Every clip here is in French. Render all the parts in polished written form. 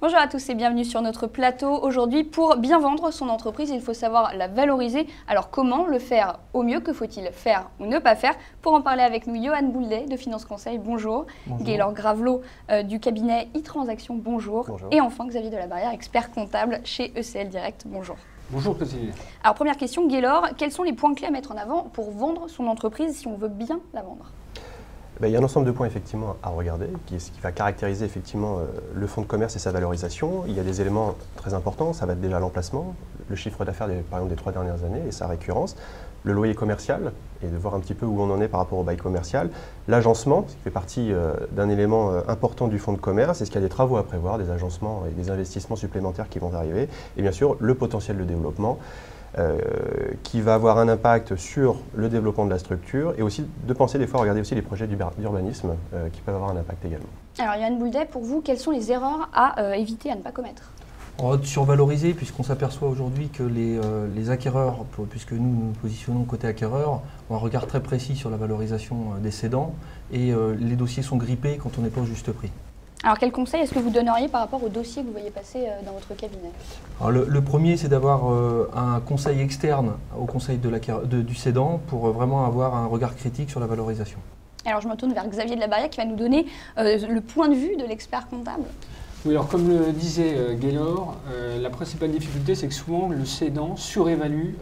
Bonjour à tous et bienvenue sur notre plateau. Aujourd'hui, pour bien vendre son entreprise, il faut savoir la valoriser. Alors comment le faire au mieux? Que faut-il faire ou ne pas faire? Pour en parler avec nous, Johan Bouldet de Finance Conseil, bonjour. Gaylor Gravelot du cabinet e-Transaction, bonjour. Bonjour. Et enfin Xavier Delabarrière, expert comptable chez ECL Direct, bonjour. Bonjour Cécile. Alors première question, Gaylor, quels sont les points clés à mettre en avant pour vendre son entreprise si on veut bien la vendre? Il y a un ensemble de points effectivement à regarder, qui va caractériser effectivement le fonds de commerce et sa valorisation. Il y a des éléments très importants, ça va être déjà l'emplacement, le chiffre d'affaires par exemple des 3 dernières années et sa récurrence, le loyer commercial et de voir un petit peu où on en est par rapport au bail commercial, l'agencement, ce qui fait partie d'un élément important du fonds de commerce, est-ce qu'il y a des travaux à prévoir, des agencements et des investissements supplémentaires qui vont arriver, et bien sûr le potentiel de développement. Qui va avoir un impact sur le développement de la structure et aussi de penser des fois à regarder aussi les projets d'urbanisme qui peuvent avoir un impact également. Alors Johan Bouldet, pour vous, quelles sont les erreurs à éviter, à ne pas commettre? On va survaloriser puisqu'on s'aperçoit aujourd'hui que les acquéreurs, puisque nous nous positionnons côté acquéreur, ont un regard très précis sur la valorisation des cédants et les dossiers sont grippés quand on n'est pas au juste prix. Alors quel conseil est-ce que vous donneriez par rapport aux dossiers que vous voyez passer dans votre cabinet? Alors, le premier, c'est d'avoir un conseil externe au conseil du cédant pour vraiment avoir un regard critique sur la valorisation. Alors je me tourne vers Xavier Delabarrière qui va nous donner le point de vue de l'expert comptable. Oui, alors comme le disait Gaylor, la principale difficulté c'est que souvent le cédant surévalue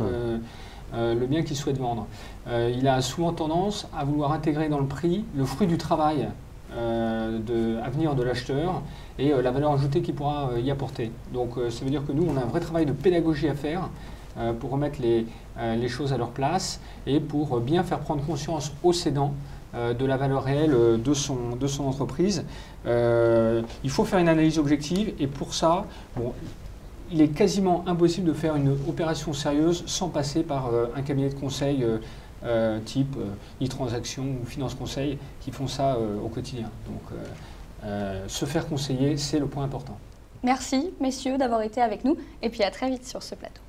le bien qu'il souhaite vendre. Il a souvent tendance à vouloir intégrer dans le prix le fruit du travail à venir de l'acheteur et la valeur ajoutée qu'il pourra y apporter. Donc ça veut dire que nous, on a un vrai travail de pédagogie à faire pour remettre les choses à leur place et pour bien faire prendre conscience au cédant de la valeur réelle de son entreprise. Il faut faire une analyse objective et pour ça, il est quasiment impossible de faire une opération sérieuse sans passer par un cabinet de conseil type e-Transaction ou Finance Conseil qui font ça au quotidien. Donc se faire conseiller, c'est le point important. Merci messieurs d'avoir été avec nous et puis à très vite sur ce plateau.